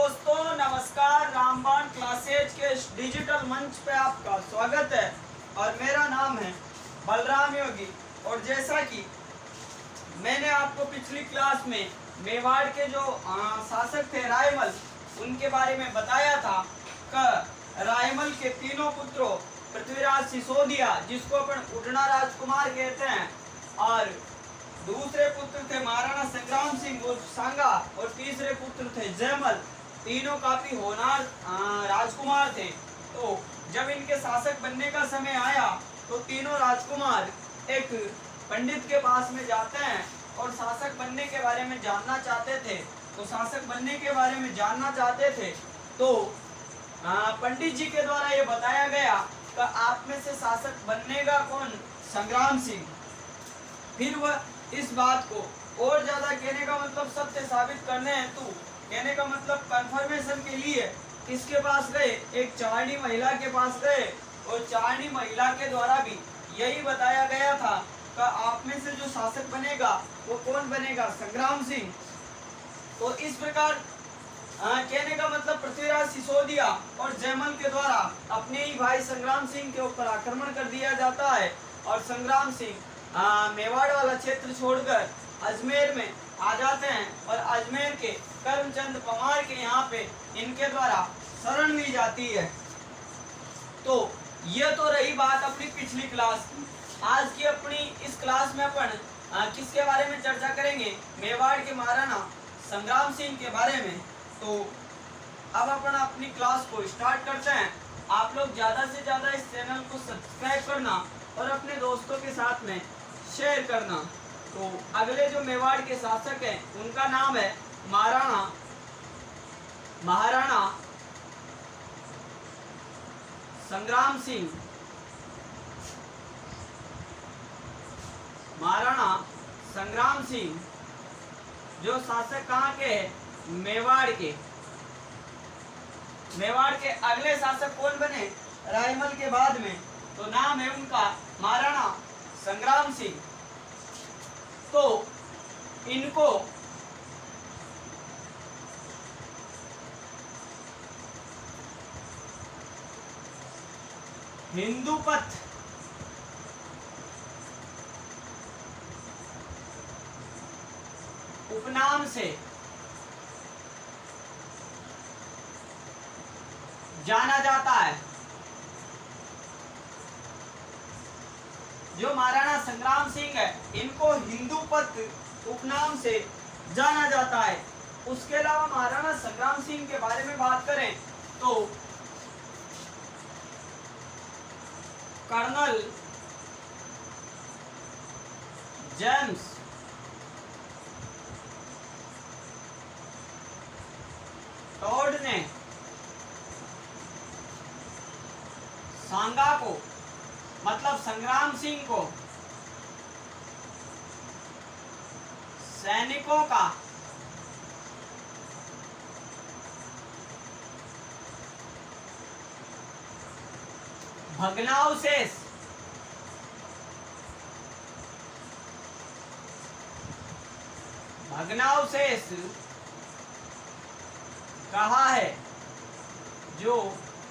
दोस्तों नमस्कार। रामबाण क्लासेज के इस डिजिटल मंच पे आपका स्वागत है और मेरा नाम है बलराम योगी। और जैसा कि मैंने आपको पिछली क्लास में मेवाड़ के जो शासक थे रायमल, उनके बारे में बताया था कि रायमल के तीनों पुत्रों पृथ्वीराज सिसोदिया, जिसको अपन उड़ना राजकुमार कहते हैं, और दूसरे पुत्र थे महाराणा संग्राम सिंह उर्फ सांगा, और तीसरे पुत्र थे जयमल। तीनों काफी होनहार राजकुमार थे। तो जब इनके शासक बनने का समय आया तो तीनों राजकुमार एक पंडित के पास में जाते हैं और शासक बनने के बारे में जानना चाहते थे। तो पंडित जी के द्वारा ये बताया गया कि आप में से शासक बनेगा कौन? संग्राम सिंह। फिर वह इस बात को और ज्यादा कहने का मतलब सत्य साबित करने हेतु, कहने का मतलब कंफर्मेशन के लिए किसके पास गए? एक चारणी महिला के पास गए। और चारणी महिला के द्वारा भी यही बताया गया था कि आप में से जो शासक बनेगा वो कौन बनेगा? संग्राम सिंह। तो इस प्रकार कहने का मतलब पृथ्वीराज सिसोदिया और जयमल के द्वारा अपने ही भाई संग्राम सिंह के ऊपर आक्रमण कर दिया जाता है और संग्राम सिंह मेवाड़ वाला क्षेत्र छोड़कर अजमेर में आ जाते हैं और अजमेर के करमचंद पवार के यहाँ पे इनके द्वारा शरण ली जाती है। तो ये तो रही बात अपनी पिछली क्लास की। आज की अपनी इस क्लास में अपन किसके बारे में चर्चा करेंगे? मेवाड़ के महाराणा संग्राम सिंह के बारे में। तो अब अपन अपनी क्लास को स्टार्ट करते हैं। आप लोग ज़्यादा से ज़्यादा इस चैनल को सब्सक्राइब करना और अपने दोस्तों के साथ में शेयर करना। तो अगले जो मेवाड़ के शासक हैं उनका नाम है महाराणा संग्राम सिंह। महाराणा संग्राम सिंह जो शासक कहाँ के हैं? मेवाड़ के। मेवाड़ के अगले शासक कौन बने? रायमल के बाद में। तो नाम है उनका महाराणा संग्राम सिंह। तो इनको हिंदूपथ उपनाम से जाना जाता है। जो महाराणा संग्राम सिंह है इनको हिंदूपथ उपनाम से जाना जाता है। उसके अलावा महाराणा संग्राम सिंह के बारे में बात करें तो कर्नल जेम्स टॉड ने सांगा को, मतलब संग्राम सिंह को, सैनिकों का भग्नावशेष कहा है। जो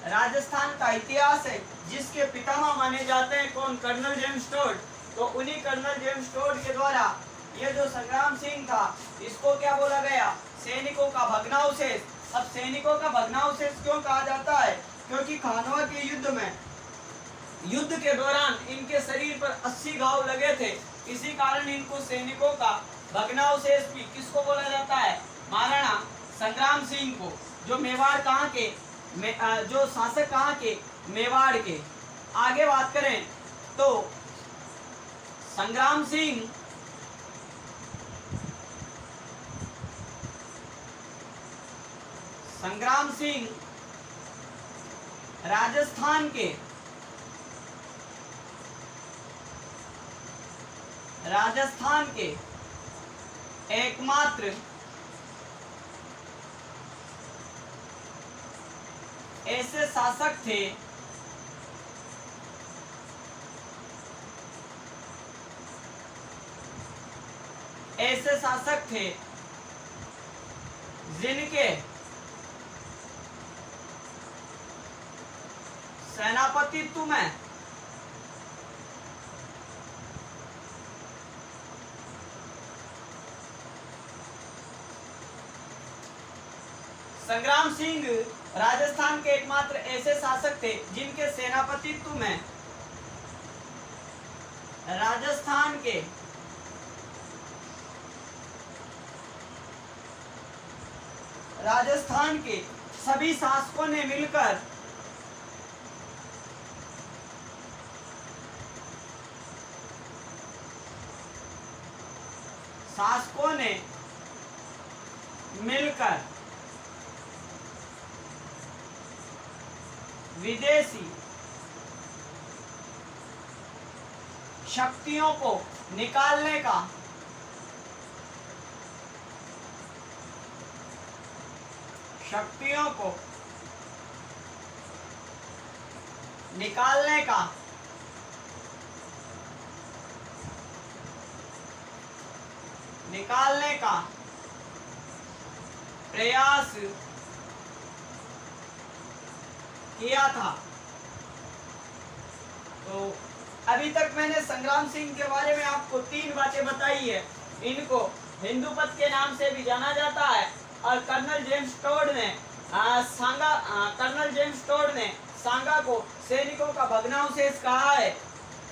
राजस्थान का इतिहास है जिसके पितामह माने जाते हैं कौन? Colonel James Tod. तो उन्हीं कर्नल जेम्स टॉड के द्वारा ये जो संग्राम सिंह था इसको क्या बोला गया? सैनिकों का भग्नावशेष। अब सैनिकों का भग्नावशेष क्यों कहा जाता है? क्योंकि खानवा के युद्ध के दौरान इनके शरीर पर 80 घाव लगे थे। इसी कारण इनको सैनिकों का भग्नावशेष भी किसको बोला जाता है? महाराणा संग्राम सिंह को। जो मेवाड़ कहाँ के जो शासक कहाँ के? मेवाड़ के। आगे बात करें तो संग्राम सिंह राजस्थान के एकमात्र ऐसे शासक थे जिनके सेनापतित्व में संग्राम सिंह राजस्थान के एकमात्र ऐसे शासक थे जिनके सेनापतित्व में राजस्थान के सभी शासकों ने मिलकर विदेशी शक्तियों को निकालने का निकालने का प्रयास किया था। तो अभी तक मैंने संग्राम सिंह के बारे में आपको 3 बातें बताई है। इनको हिंदूपत के नाम से भी जाना जाता है और कर्नल जेम्स टोड ने सांगा को सैनिकों का भग्नावशेष कहा है।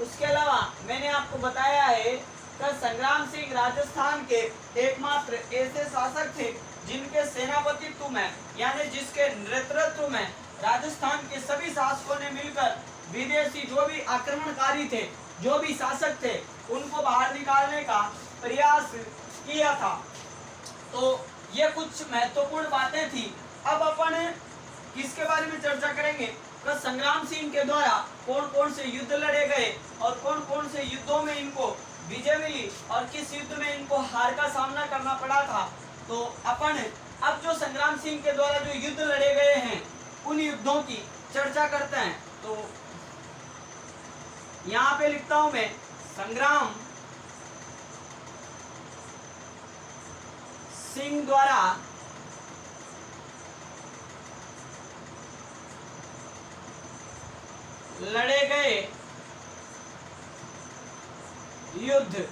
उसके अलावा मैंने आपको बताया है कि संग्राम सिंह राजस्थान के एकमात्र ऐसे शासक थे जिनके सेनापतित्व में यानी जिसके नेतृत्व में राजस्थान के सभी शासकों ने मिलकर विदेशी जो भी आक्रमणकारी थे, जो भी शासक थे, उनको बाहर निकालने का प्रयास किया था। तो ये कुछ महत्वपूर्ण बातें थी। अब अपन किसके बारे में चर्चा करेंगे कि संग्राम सिंह के द्वारा कौन कौन से युद्ध लड़े गए और कौन कौन से युद्धों में इनको विजय मिली और किस युद्ध में इनको हार का सामना करना पड़ा था। तो अपन अब जो संग्राम सिंह के द्वारा जो युद्ध लड़े गए हैं उन युद्धों की चर्चा करते हैं। तो यहाँ पे लिखता हूं मैं, संग्राम सिंह द्वारा लड़े गए युद्ध,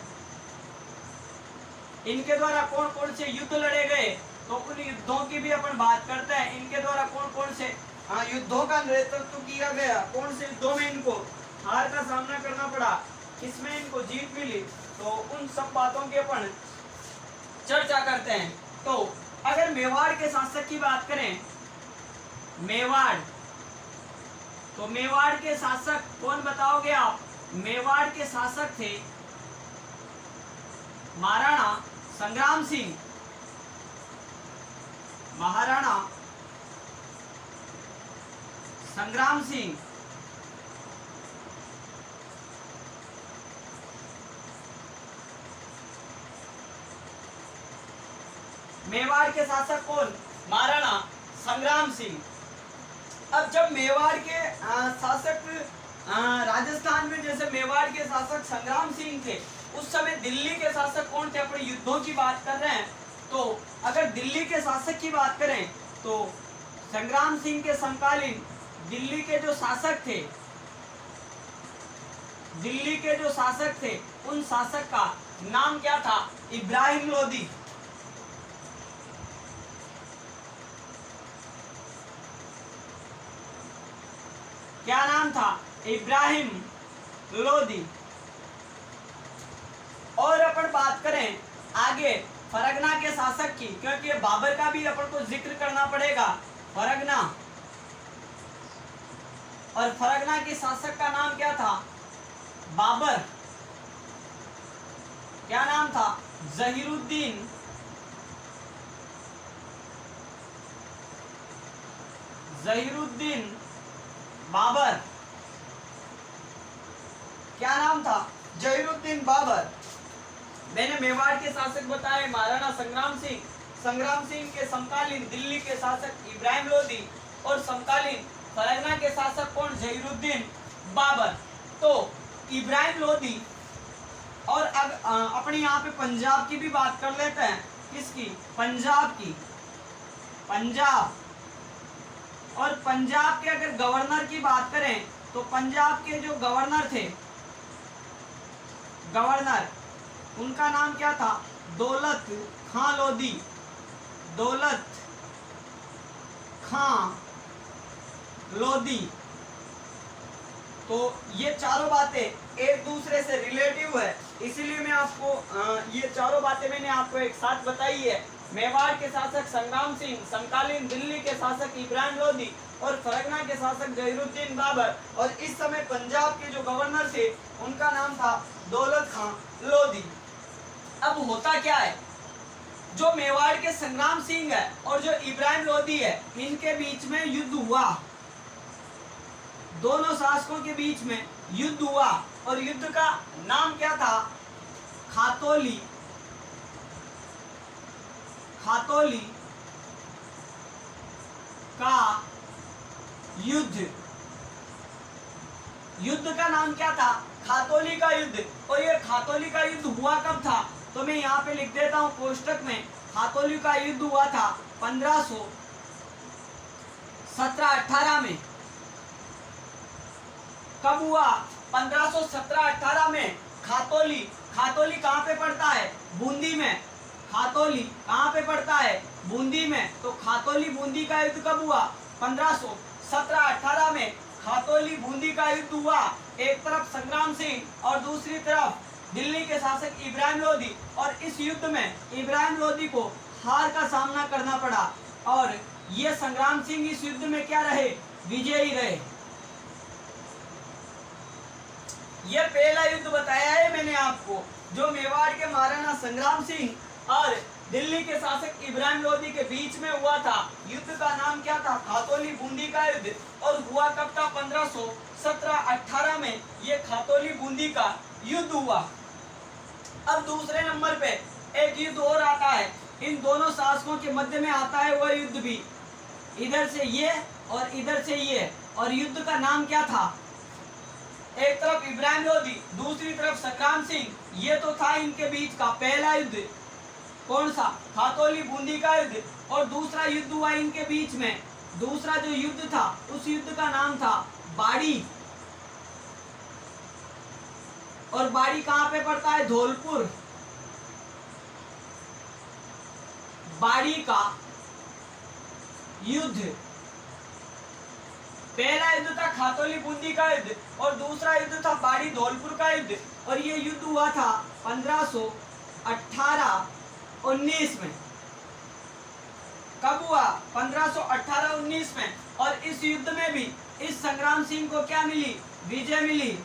इनके द्वारा कौन कौन से युद्ध लड़े गए, तो उन युद्धों की भी अपन बात करते हैं। इनके द्वारा कौन कौन से युद्धों का नेतृत्व किया गया, कौन से युद्धों में इनको हार का सामना करना पड़ा, किसमें इनको जीत मिली, तो उन सब बातों की अपन चर्चा करते हैं। तो अगर मेवाड़ के शासक की बात करें, मेवाड़, तो मेवाड़ के शासक कौन बताओगे आप? मेवाड़ के शासक थे महाराणा संग्राम सिंह। महाराणा संग्राम सिंह मेवाड़ के शासक कौन? महाराणा संग्राम सिंह। अब जब मेवाड़ के शासक राजस्थान में जैसे मेवाड़ के शासक संग्राम सिंह थे, उस समय दिल्ली के शासक कौन थे? अपने युद्धों की बात कर रहे हैं। तो अगर दिल्ली के शासक की बात करें तो संग्राम सिंह के समकालीन दिल्ली के जो शासक थे, उन शासक का नाम क्या था? इब्राहिम लोदी। क्या नाम था? इब्राहिम लोदी। और अपन बात करें आगे फरगना के शासक की, क्योंकि बाबर का भी अपन को जिक्र करना पड़ेगा। फरगना, और फरगना के शासक का नाम क्या था? बाबर। क्या नाम था? जहीरुद्दीन बाबर। क्या नाम था? जहीरुद्दीन बाबर। मैंने मेवाड़ के शासक बताए महाराणा संग्राम सिंह, संग्राम सिंह के समकालीन दिल्ली के शासक इब्राहिम लोदी और समकालीन फरगना के शासक कौन? जहीरुद्दीन बाबर। तो इब्राहिम लोदी और अब अपने यहाँ पे पंजाब की भी बात कर लेते हैं। किसकी? पंजाब की। पंजाब और पंजाब के अगर गवर्नर की बात करें तो पंजाब के जो गवर्नर थे, गवर्नर, उनका नाम क्या था? दौलत खां लोधी। दौलत खां लोधी। तो ये चारों बातें एक दूसरे से रिलेटिव है, इसीलिए मैं आपको ये चारों बातें मैंने आपको एक साथ बताई है। मेवाड़ के शासक संग्राम सिंह, समकालीन दिल्ली के शासक इब्राहिम लोधी और फरगना के शासक जहीरुद्दीन बाबर, और इस समय पंजाब के जो गवर्नर थे उनका नाम था दौलत खां लोधी। अब होता क्या है, जो मेवाड़ के संग्राम सिंह है और जो इब्राहिम लोधी है, इनके बीच में युद्ध हुआ। दोनों शासकों के बीच में युद्ध हुआ और युद्ध का नाम क्या था? खातौली। खातौली का युद्ध। युद्ध का नाम क्या था? खातौली का युद्ध। और ये खातौली का युद्ध हुआ कब था? तो मैं यहाँ पे लिख देता हूं कोष्टक में। खातौली का युद्ध हुआ था 1517-18 में। कब हुआ? 1517-18 में खातौली। खातौली कहाँ पे पड़ता है? बूंदी में। खातौली कहाँ पे पड़ता है? बूंदी में। तो खातौली बूंदी का युद्ध कब हुआ? 1517-18 में खातौली बूंदी का युद्ध हुआ। एक तरफ संग्राम सिंह और दूसरी तरफ दिल्ली के शासक इब्राहिम लोधी, और इस युद्ध में इब्राहिम लोधी को हार का सामना करना पड़ा और ये संग्राम सिंह इस युद्ध में क्या रहे? विजयी रहे। यह पहला युद्ध बताया है मैंने आपको, जो मेवाड़ के महाराणा संग्राम सिंह और दिल्ली के शासक इब्राहिम लोधी के बीच में हुआ था। युद्ध का नाम क्या था? खातौली बूंदी का युद्ध। और हुआ कब था? 1517-18 में ये खातौली बूंदी का युद्ध हुआ। अब दूसरे नंबर पे एक युद्ध और आता है, इन दोनों शासकों के मध्य में आता है वह युद्ध भी। इधर से ये और इधर से ये, और युद्ध का नाम क्या था? एक तरफ इब्राहिम लोधी, दूसरी तरफ संग्राम सिंह। ये तो था इनके बीच का पहला युद्ध। कौन सा? खातौली बूंदी का युद्ध। और दूसरा युद्ध हुआ इनके बीच में। दूसरा जो युद्ध था उस युद्ध का नाम था बाड़ी। और बाड़ी कहां पे पड़ता है? धौलपुर। बाड़ी का युद्ध, पहला युद्ध था खातौली बूंदी का युद्ध और दूसरा युद्ध था बाड़ी धौलपुर का युद्ध। और ये युद्ध हुआ था 1518-19 में। कब हुआ? 1518-19 में। और इस युद्ध में भी इस संग्राम सिंह को क्या मिली? विजय मिली।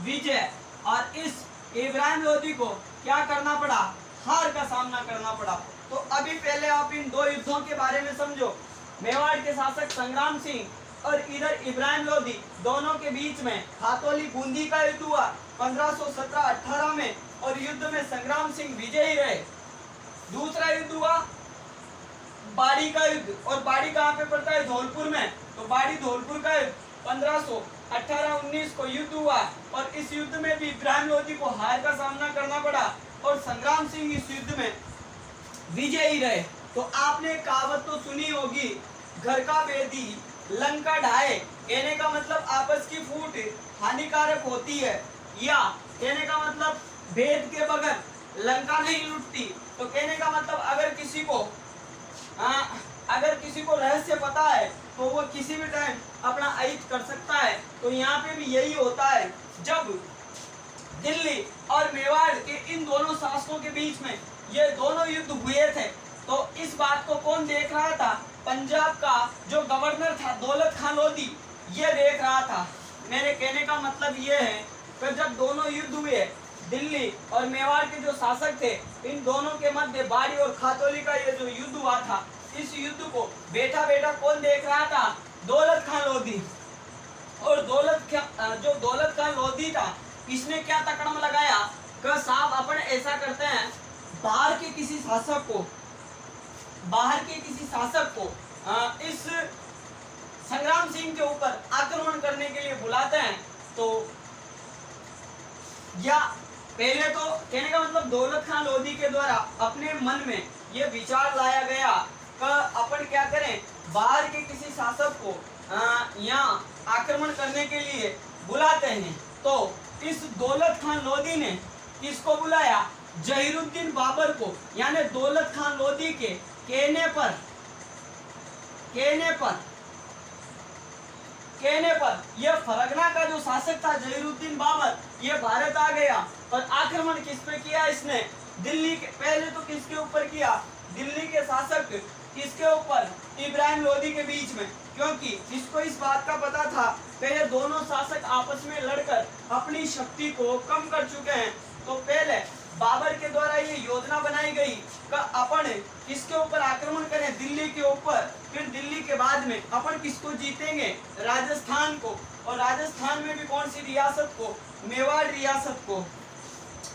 विजय। और इस इब्राहिम लोधी को क्या करना पड़ा? हार का सामना करना पड़ा। तो अभी पहले आप इन दो युद्धों के बारे में समझो। मेवाड़ के शासक संग्राम सिंह और इधर इब्राहिम लोधी, दोनों के बीच में खातौली बूंदी का युद्ध हुआ 1517-18 में, और युद्ध में संग्राम सिंह विजयी रहे। दूसरा युद्ध हुआ बाड़ी का युद्ध, और बाड़ी कहाँ पे पड़ता है? धौलपुर में। तो बाड़ी धौलपुर का युद्ध 1518-19 को युद्ध हुआ, और इस युद्ध में भी इब्राहिम लोधी को हार का सामना करना पड़ा और संग्राम सिंह इस युद्ध में विजयी रहे। तो आपने कहावत तो सुनी होगी, घर का बेदी लंका ढाए। कहने का मतलब आपस की फूट हानिकारक होती है, या कहने का मतलब भेद के बगैर लंका नहीं लुटती। तो कहने का मतलब अगर किसी को रहस्य पता है तो वो किसी भी टाइम अपना अहित कर सकता है। तो यहाँ पे भी यही होता है, जब दिल्ली और मेवाड़ के इन दोनों शासकों के बीच में ये दोनों युद्ध हुए थे, तो इस बात को कौन देख रहा था? पंजाब का जो गवर्नर था दौलत खां लोधी, ये देख रहा था। मेरे कहने का मतलब ये है कि जब दोनों युद्ध हुए, दिल्ली और मेवाड़ के जो शासक थे, इन दोनों के मध्य बाड़ी और खातौली का ये जो युद्ध हुआ था, इस युद्ध को बैठा बैठा कौन देख रहा था? दौलत खां लोधी। और जो दौलत खां लोधी था, इसने क्या तकड़म लगाया कि साहब अपन ऐसा करते हैं, बाहर के किसी शासक को इस संग्राम सिंह के ऊपर आक्रमण करने के लिए बुलाते हैं। तो या पहले तो कहने का मतलब दौलत खां लोधी के द्वारा अपने मन में यह विचार लाया गया कि अपन क्या करें, बाहर के किसी शासक को यहाँ आक्रमण करने के लिए बुलाते हैं, तो इस दौलत खान लोधी ने किसको बुलाया? जहीरुद्दीन बाबर को। यानी दौलत खान लोधी के कहने पर यह फरगना का जो शासक था जहीरुद्दीन बाबर, ये भारत आ गया और आक्रमण किस पे किया इसने? दिल्ली के। पहले तो किसके ऊपर किया? दिल्ली के शासक किसके ऊपर? इब्राहिम लोधी के बीच में, क्योंकि इसको इस बात का पता था कि ये दोनों शासक आपस में लड़कर अपनी शक्ति को कम कर चुके हैं। तो पहले बाबर के द्वारा ये योजना बनाई गई कि अपन किसके ऊपर आक्रमण करें? दिल्ली के ऊपर। फिर दिल्ली के बाद में अपन किसको जीतेंगे? राजस्थान को। और राजस्थान में भी कौन सी रियासत को? मेवाड़ रियासत को।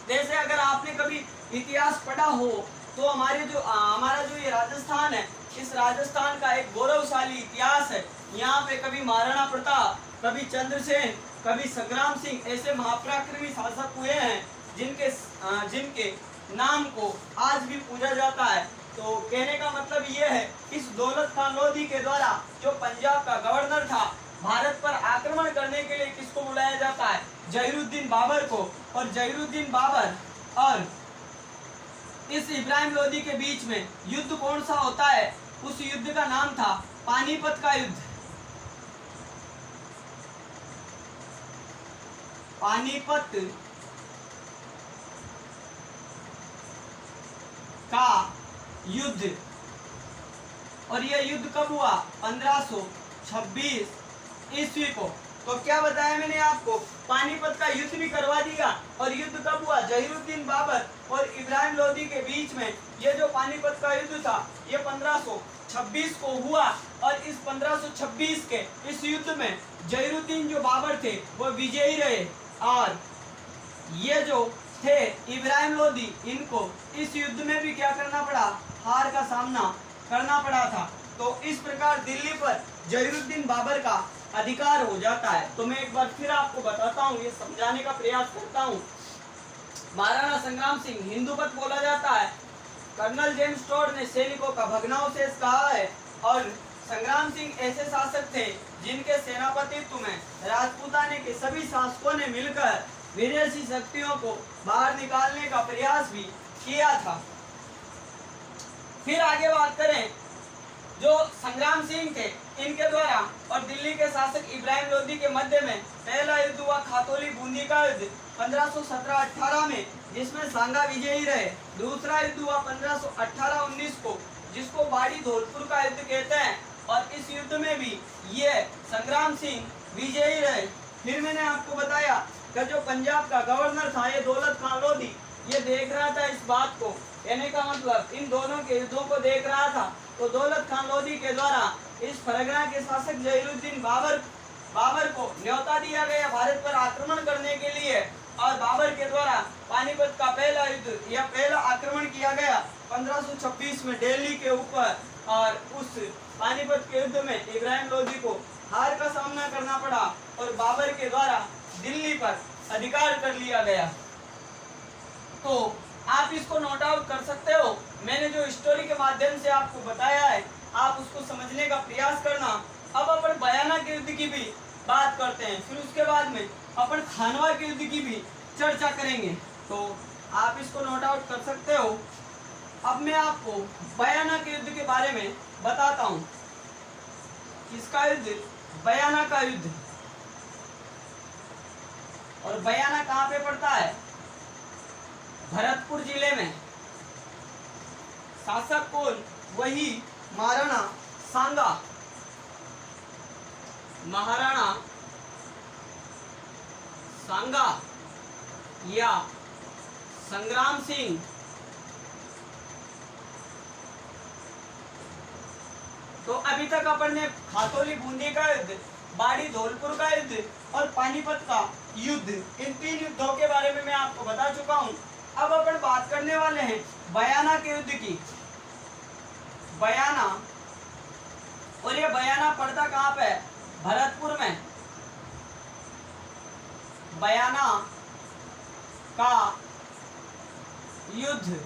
जैसे अगर आपने कभी इतिहास पढ़ा हो तो हमारा जो ये राजस्थान है, इस राजस्थान का एक गौरवशाली इतिहास है। यहाँ पे कभी महाराणा प्रताप, कभी चंद्रसेन, कभी संग्राम सिंह ऐसे महापराक्रमी शासक हुए हैं जिनके नाम को आज भी पूजा जाता है। तो कहने का मतलब ये है, इस दौलत खान लोधी के द्वारा जो पंजाब का गवर्नर था, भारत पर आक्रमण करने के लिए किसको बुलाया जाता है? जहीरुद्दीन बाबर को। और जहीरुद्दीन बाबर और इस इब्राहिम लोधी के बीच में युद्ध कौन सा होता है? उस युद्ध का नाम था पानीपत का युद्ध। पानीपत का युद्ध। और यह युद्ध कब हुआ? 1526 ईस्वी को। तो क्या बताया मैंने आपको? पानीपत का युद्ध भी करवा दिया। और युद्ध कब हुआ? जहीरुद्दीन बाबर और इब्राहिम लोधी के बीच में। ये जो पानीपत का युद्ध था, ये 1526 को हुआ। और इस 1526 के इस युद्ध में जहीरुद्दीन जो बाबर थे वो विजयी रहे, और ये जो थे इब्राहिम लोधी, इनको इस युद्ध में भी क्या करना पड़ा? हार का सामना करना पड़ा था। तो इस प्रकार दिल्ली पर जहीरुद्दीन बाबर का अधिकार हो जाता है। तो मैं एक बार फिर आपको बताता हूँ, ये समझाने का प्रयास करता हूँ। महाराणा संग्राम सिंह हिंदूपत बोला जाता है। कर्नल जेम्स टॉड ने सैनिकों का भग्नावशेष कहा है। और संग्राम सिंह ऐसे शासक थे जिनके सेनापतित्व में राजपूताने के सभी शासकों ने मिलकर विदेशी शक्तियों को बाहर निकालने का प्रयास भी किया था। फिर आगे बात करें, जो संग्राम सिंह थे, इनके द्वारा और दिल्ली के शासक इब्राहिम लोधी के मध्य में पहला युद्ध हुआ खातौली बूंदी का युद्ध 1517-18 में, जिसमें सांगा विजयी रहे। दूसरा युद्ध हुआ 1518-19 को, जिसको बाड़ी धौलपुर का युद्ध कहते हैं। और इस युद्ध में भी ये संग्राम सिंह विजयी रहे। फिर मैंने आपको बताया कि जो पंजाब का गवर्नर था, ये दौलत खान लोधी, ये देख रहा था इस बात को, कहने का मतलब इन दोनों के युद्धों को देख रहा था। तो दौलत खान लोधी के द्वारा इस फरगना के शासक जहीरुद्दीन बाबर को न्योता दिया गया भारत पर आक्रमण करने के लिए। और बाबर के द्वारा पानीपत का पहला युद्ध या पहला आक्रमण किया गया 1526 में दिल्ली के ऊपर। और उस पानीपत के युद्ध में इब्राहिम लोधी को हार का सामना करना पड़ा और बाबर के द्वारा दिल्ली पर अधिकार कर लिया गया। तो आप इसको नोट आउट कर सकते हो। मैंने जो स्टोरी के माध्यम से आपको बताया है, आप उसको समझने का प्रयास करना। अब अपन बयाना के युद्ध की भी बात करते हैं, फिर उसके बाद में अपन खानवा के युद्ध की भी चर्चा करेंगे। तो आप इसको नोट आउट कर सकते हो। अब मैं आपको बयाना के युद्ध के बारे में बताता हूँ। किसका युद्ध? बयाना का युद्ध। और बयाना कहाँ पे पड़ता है? भरतपुर जिले में। शासक कौन? वही महाराणा सांगा। महाराणा सांगा या संग्राम सिंह। तो अभी तक अपन ने खातौली बूंदी का युद्ध, बाड़ी धौलपुर का युद्ध और पानीपत का युद्ध, इन 3 युद्धों के बारे में मैं आपको बता चुका हूं। अब अपन बात करने वाले हैं बयाना के युद्ध की। बयाना, और ये बयाना पड़ता कहाँ पे है? भरतपुर में। बयाना का युद्ध,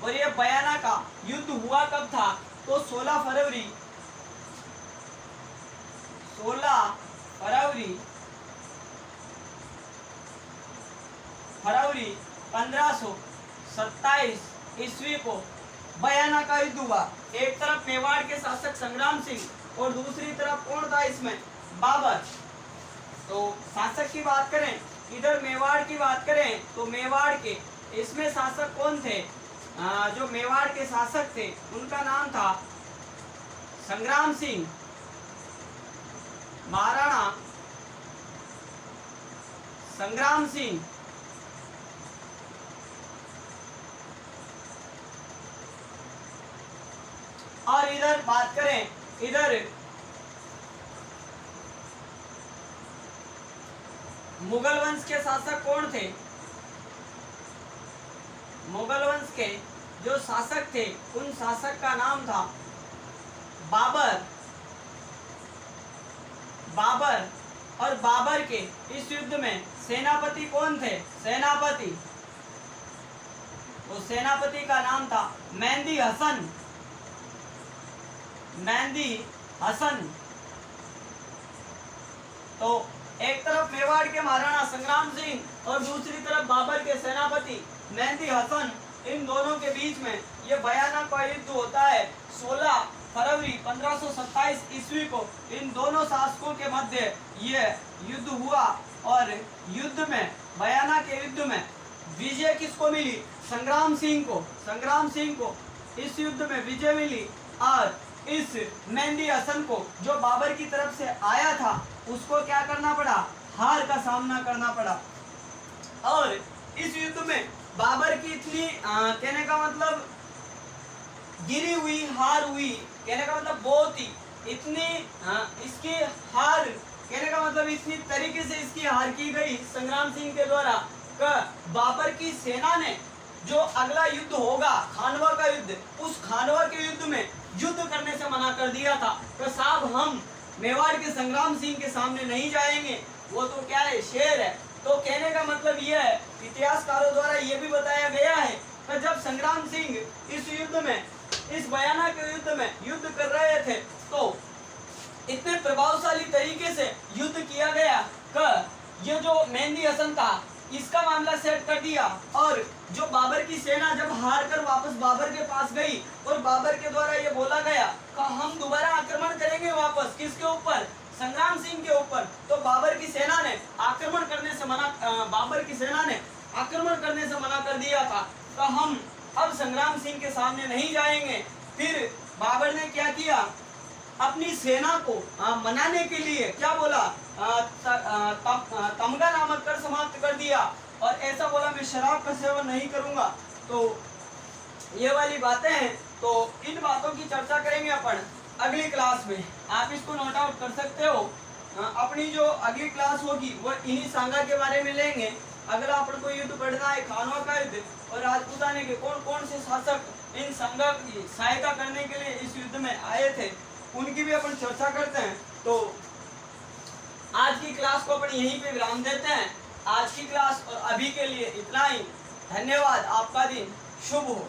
और ये बयाना का युद्ध हुआ कब था? तो 16 फरवरी 1527 ईस्वी को बयाना का युद्ध हुआ। एक तरफ मेवाड़ के शासक संग्राम सिंह और दूसरी तरफ कौन था इसमें? बाबर। तो शासक की बात करें, इधर मेवाड़ की बात करें तो मेवाड़ के इसमें शासक कौन थे? जो मेवाड़ के शासक थे उनका नाम था संग्राम सिंह, महाराणा संग्राम सिंह। और इधर बात करें, इधर मुगल वंश के शासक कौन थे? मुगल वंश के जो शासक थे उन शासक का नाम था बाबर। बाबर और बाबर के इस युद्ध में सेनापति कौन थे? सेनापति, उस सेनापति का नाम था मेहंदी हसन। मेहंदी हसन। तो एक तरफ मेवाड़ के महाराणा संग्राम सिंह और दूसरी तरफ बाबर के सेनापति मेहंदी हसन, इन दोनों के बीच में ये बयाना का युद्ध होता है। 16 फरवरी 1527 ईस्वी को इन दोनों शासकों के मध्य ये युद्ध हुआ और युद्ध में, बयाना के युद्ध में विजय किसको मिली? संग्राम सिंह को। संग्राम सिंह को इस युद्ध में विजय मिली और इस मेहंदी हसन को जो बाबर की तरफ से आया था उसको क्या करना पड़ा? हार का सामना करना पड़ा। और इस युद्ध में बाबर की इतनी कहने का मतलब गिरी हुई, हार हुई, कहने का मतलब बहुत ही इतनी इसकी हार, कहने का मतलब इतनी तरीके से इसकी हार की गई संग्राम सिंह के द्वारा कि बाबर की सेना ने जो अगला युद्ध होगा खानवा का युद्ध, उस खानवा के युद्ध में युद्ध करने से मना कर दिया था कि साहब हम मेवाड़ के संग्राम सिंह के सामने नहीं जाएंगे, वो तो क्या है, शेर है। तो कहने का मतलब यह है, इतिहासकारों द्वारा यह भी बताया गया है कि जब संग्राम सिंह इस युद्ध में, इस बयाना के युद्ध में युद्ध कर रहे थे तो इतने प्रभावशाली तरीके से युद्ध किया गया कि ये जो मेहंदी हसन था इसका मामला सेट कर दिया और जो बाबर की सेना जब हार कर वापस बाबर के पास गई और बाबर के द्वारा ये बोला गया कि हम दोबारा आक्रमण करेंगे वापस, किसके ऊपर? संग्राम सिंह के ऊपर। तो बाबर की सेना ने आक्रमण करने से मना, बाबर की सेना ने आक्रमण करने से मना कर दिया था तो हम अब संग्राम सिंह के सामने नहीं जाएंगे। फिर बाबर ने क्या किया? अपनी सेना को मनाने के लिए क्या बोला? तमगा नामक कर समाप्त कर दिया और ऐसा बोला मैं शराब का सेवन नहीं करूंगा। तो ये वाली बातें हैं, तो इन बातों की चर्चा करेंगे अपन अगली क्लास में। आप इसको नोट आउट कर सकते हो। अपनी जो अगली क्लास होगी वो इन्हीं सांगा के बारे में लेंगे। अगला अपन को युद्ध पढ़ना है खानवा का युद्ध और राजपूताने के कौन कौन से शासक इन संघा की सहायता करने के लिए इस युद्ध में आए थे, उनकी भी अपन चर्चा करते हैं। तो आज की क्लास को अपन यहीं पे विराम देते हैं। आज की क्लास और अभी के लिए इतना ही। धन्यवाद। आपका दिन शुभ हो।